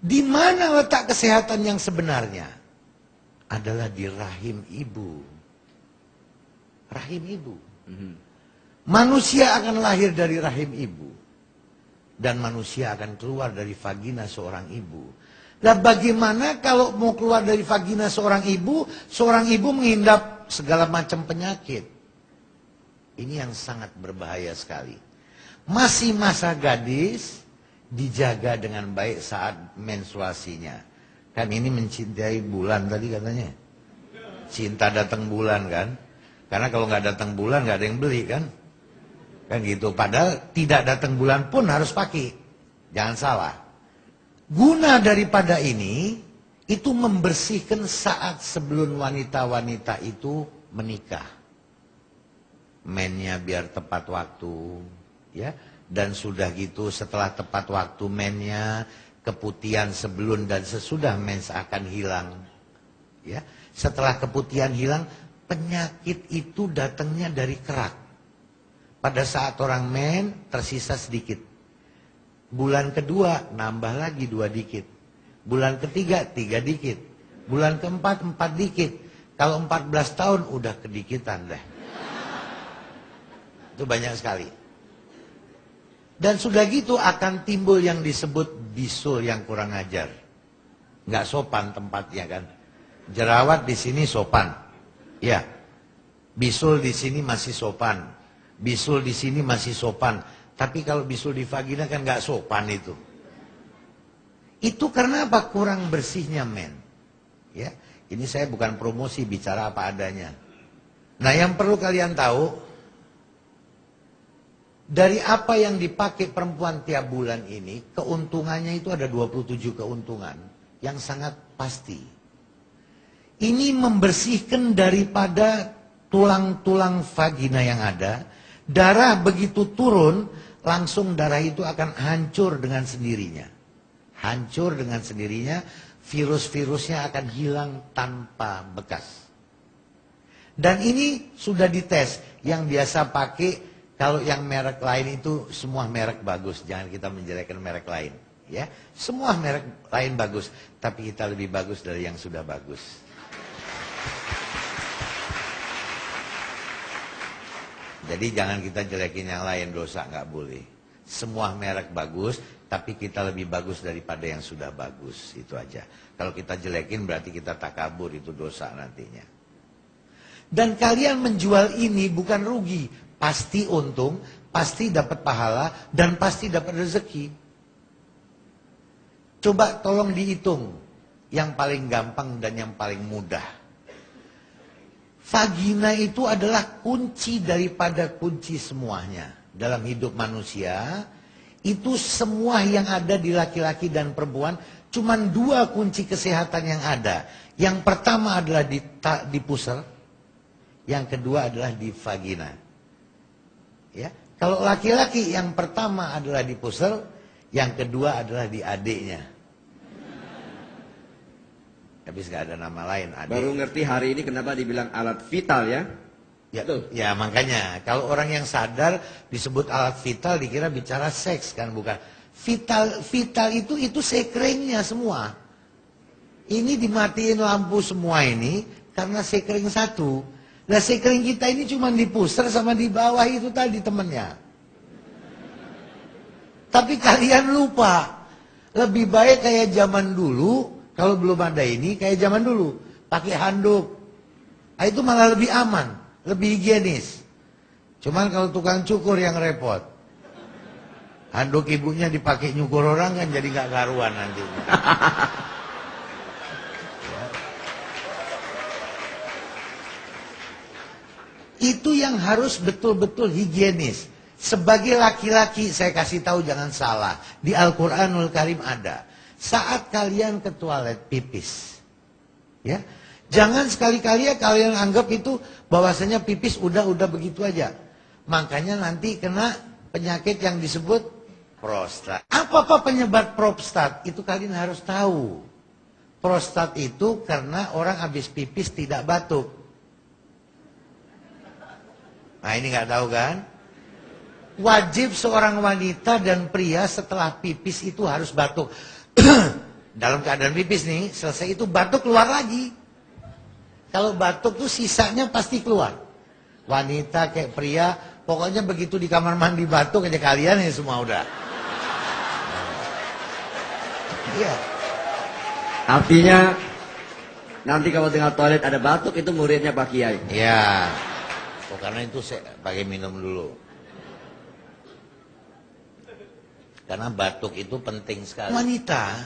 Di mana letak kesehatan yang sebenarnya? Adalah di rahim ibu. Rahim ibu. Manusia akan lahir dari rahim ibu. Dan manusia akan keluar dari vagina seorang ibu. Nah, bagaimana kalau mau keluar dari vagina seorang ibu menghindap segala macam penyakit? Ini yang sangat berbahaya sekali. Masih masa gadis, dijaga dengan baik saat menstruasinya. Kan ini mencintai bulan tadi katanya. Cinta datang bulan kan. Karena kalau nggak datang bulan nggak ada yang beli kan. Kan gitu. Padahal tidak datang bulan pun harus pakai. Jangan salah. Guna daripada ini, itu membersihkan saat sebelum wanita-wanita itu menikah. Mennya biar tepat waktu. Ya, dan sudah gitu setelah tepat waktu mennya, keputihan sebelum dan sesudah mens akan hilang. Ya, setelah keputihan hilang, penyakit itu datangnya dari kerak. Pada saat orang men tersisa sedikit. Bulan kedua nambah lagi 2 dikit. Bulan ketiga 3 dikit. Bulan keempat 4 dikit. Kalau 14 tahun udah kedikitan dah. Itu banyak sekali. Dan sudah gitu akan timbul yang disebut bisul yang kurang ajar. Nggak sopan tempatnya kan. Jerawat di sini sopan. Ya. Bisul di sini masih sopan. Bisul di sini masih sopan. Tapi kalau bisul di vagina kan nggak sopan itu. Itu karena apa? Kurang bersihnya men. Ya. Ini saya bukan promosi, bicara apa adanya. Nah, yang perlu kalian tahu, dari apa yang dipakai perempuan tiap bulan ini, keuntungannya itu ada 27 keuntungan yang sangat pasti. Ini membersihkan daripada tulang-tulang vagina yang ada. Darah begitu turun, langsung darah itu akan hancur dengan sendirinya. Hancur dengan sendirinya, virus-virusnya akan hilang tanpa bekas. Dan ini sudah dites, yang biasa pakai. Kalau yang merek lain itu semua merek bagus, jangan kita menjelekkan merek lain, ya. Semua merek lain bagus, tapi kita lebih bagus dari yang sudah bagus. Jadi jangan kita jelekin yang lain, dosa nggak boleh. Semua merek bagus, tapi kita lebih bagus daripada yang sudah bagus, itu aja. Kalau kita jelekin berarti kita takabur, itu dosa nantinya. Dan kalian menjual ini bukan rugi. Pasti untung, pasti dapat pahala, dan pasti dapat rezeki. Coba tolong dihitung yang paling gampang dan yang paling mudah. Vagina itu adalah kunci daripada kunci semuanya. Dalam hidup manusia, itu semua yang ada di laki-laki dan perempuan, cuma 2 kunci kesehatan yang ada. Yang pertama adalah di pusar, yang kedua adalah di vagina. Ya, kalau laki-laki yang pertama adalah di pusar, yang kedua adalah di adiknya. Habis gak ada nama lain. Adik. Baru ngerti hari ini kenapa dibilang alat vital ya? Ya makanya kalau orang yang sadar disebut alat vital dikira bicara seks kan, bukan. Vital itu sekringnya semua. Ini dimatiin lampu semua ini karena sekring satu. Nah, sekring kita ini cuma di pusar sama di bawah itu tadi temennya. Tapi kalian lupa. Lebih baik kayak zaman dulu, kalau belum ada ini, kayak zaman dulu. Pakai handuk. Nah, itu malah lebih aman, lebih higienis. Cuman kalau tukang cukur yang repot. Handuk ibunya dipakai nyukur orang kan jadi gak karuan nantinya. Itu yang harus betul-betul higienis. Sebagai laki-laki saya kasih tahu jangan salah. Di Al-Quranul Karim ada. Saat kalian ke toilet pipis. Ya, jangan sekali-kali ya kalian anggap itu bahwasanya pipis udah begitu aja. Makanya nanti kena penyakit yang disebut prostat. Apa penyebab prostat? Itu kalian harus tahu. Prostat itu karena orang habis pipis tidak batuk. Nah ini nggak tahu kan? Wajib seorang wanita dan pria setelah pipis itu harus batuk. dalam keadaan pipis nih, selesai itu batuk keluar lagi. Kalau batuk tuh sisanya pasti keluar. Wanita kayak pria, pokoknya begitu di kamar mandi batuk aja kalian ya semua udah. Iya. Artinya nanti kalau tengah toilet ada batuk itu muridnya Pak Kiai. Iya. Oh, karena itu saya pakai minum dulu. Karena batuk itu penting sekali. Wanita,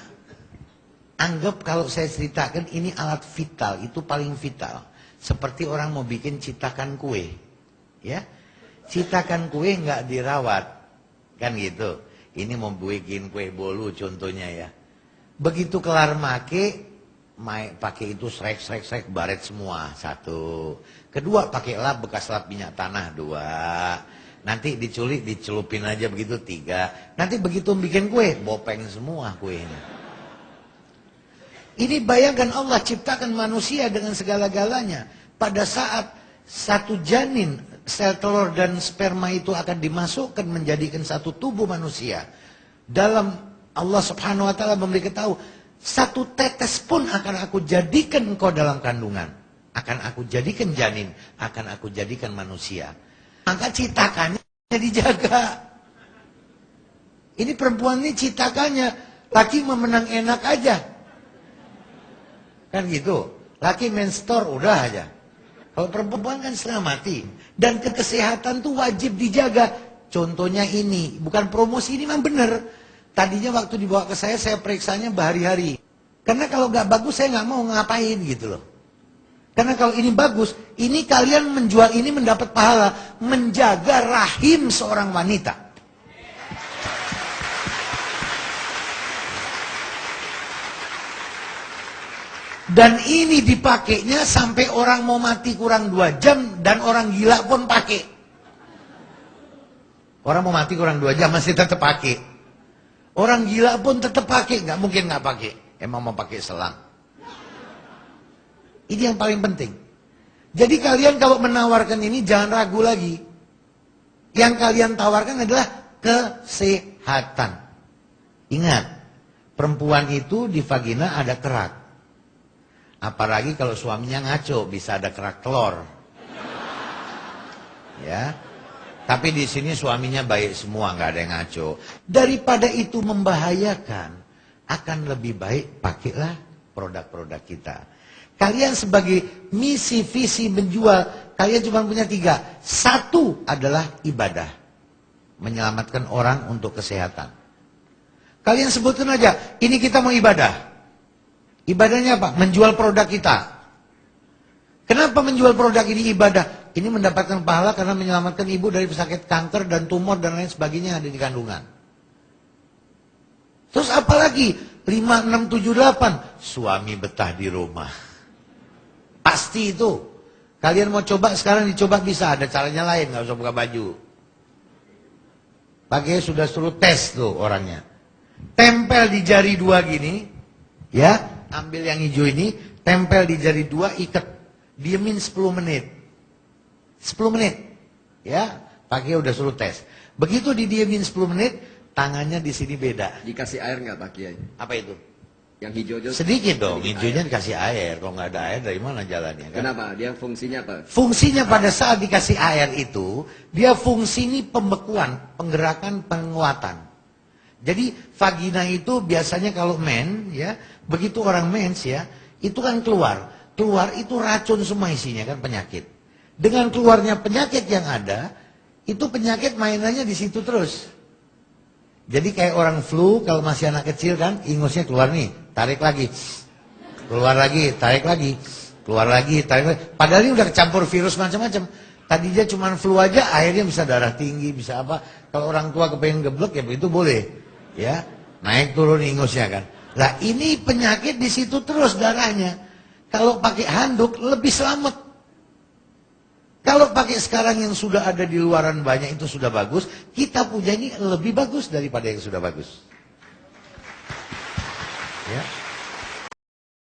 anggap kalau saya ceritakan ini alat vital, itu paling vital. Seperti orang mau bikin citakan kue. Ya, citakan kue nggak dirawat. Kan gitu. Ini mau bikin kue bolu contohnya ya. Begitu kelar pakai itu srek, baret semua. Satu. Kedua, pakai lap, bekas lap minyak tanah. Dua. Nanti dicelupin aja begitu. Tiga. Nanti begitu bikin kue, bopeng semua kuenya. Ini bayangkan Allah ciptakan manusia dengan segala-galanya. Pada saat satu janin, sel telur dan sperma itu akan dimasukkan menjadikan satu tubuh manusia. Dalam Allah subhanahu wa ta'ala memberitahu, satu tetes pun akan aku jadikan engkau dalam kandungan. Akan aku jadikan janin, akan aku jadikan manusia. Maka citakannya dijaga. Ini perempuan ini citakannya, laki memenang enak aja. Kan gitu. Laki menstruasi udah aja. Kalau perempuan kan setengah mati. Dan kesehatan tuh wajib dijaga. Contohnya ini, bukan promosi, ini memang benar. Tadinya waktu dibawa ke saya periksanya berhari-hari. Karena kalau nggak bagus saya nggak mau ngapain gitu loh. Karena kalau ini bagus, ini kalian menjual ini mendapat pahala. Menjaga rahim seorang wanita. Dan ini dipakainya sampai orang mau mati kurang 2 jam dan orang gila pun pakai. Orang mau mati kurang 2 jam masih tetap pakai. Orang gila pun tetap pakai, nggak mungkin nggak pakai. Emang mau pakai selang. Ini yang paling penting. Jadi kalian kalau menawarkan ini jangan ragu lagi. Yang kalian tawarkan adalah kesehatan. Ingat, perempuan itu di vagina ada kerak. Apalagi kalau suaminya ngaco, bisa ada kerak telur. Ya. Tapi di sini suaminya baik semua, nggak ada yang ngaco. Daripada itu membahayakan, akan lebih baik pakailah produk-produk kita. Kalian sebagai misi visi menjual, kalian cuma punya 3. 1 adalah ibadah, menyelamatkan orang untuk kesehatan. Kalian sebutkan aja, ini kita mau ibadah. Ibadahnya apa? Menjual produk kita. Kenapa menjual produk ini ibadah? Ini mendapatkan pahala karena menyelamatkan ibu dari pesakit kanker dan tumor dan lain sebagainya yang ada di kandungan. Terus apalagi? 5, 6, 7, 8. Suami betah di rumah. Pasti itu. Kalian mau coba sekarang dicoba bisa. Ada caranya lain. Gak usah buka baju. Pakai sudah suruh tes tuh orangnya. Tempel di jari 2 gini. Ya. Ambil yang hijau ini. Tempel di jari 2. Ikat. Diemin 10 menit. 10 menit. Ya. Pakai udah suruh tes. Begitu didiemin 10 menit. Tangannya di sini beda. Dikasih air nggak Pak Kiai? Apa itu? Yang hijau-hijau. Sedikit dong, sedikit hijaunya air. dikasih air. Kalau nggak ada air dari mana jalannya? Kan? Kenapa? Dia fungsinya apa? Fungsinya pada saat dikasih air itu, dia fungsi ini pembekuan, penggerakan, penguatan. Jadi vagina itu biasanya kalau men, ya, begitu orang mens ya, itu kan keluar itu racun semua isinya kan penyakit. Dengan keluarnya penyakit yang ada, itu penyakit mainannya di situ terus. Jadi kayak orang flu kalau masih anak kecil kan, ingusnya keluar nih, tarik lagi, keluar lagi, tarik lagi, keluar lagi, tarik lagi. Padahal ini udah kecampur virus macam-macam. Tadinya cuma flu aja, akhirnya bisa darah tinggi, bisa apa. Kalau orang tua kepengen geblek ya begitu boleh, ya naik turun ingusnya kan. Lah ini penyakit di situ terus darahnya. Kalau pakai handuk lebih selamat. Kalau pakai sekarang yang sudah ada di luaran banyak itu sudah bagus, kita punya ini lebih bagus daripada yang sudah bagus. Ya.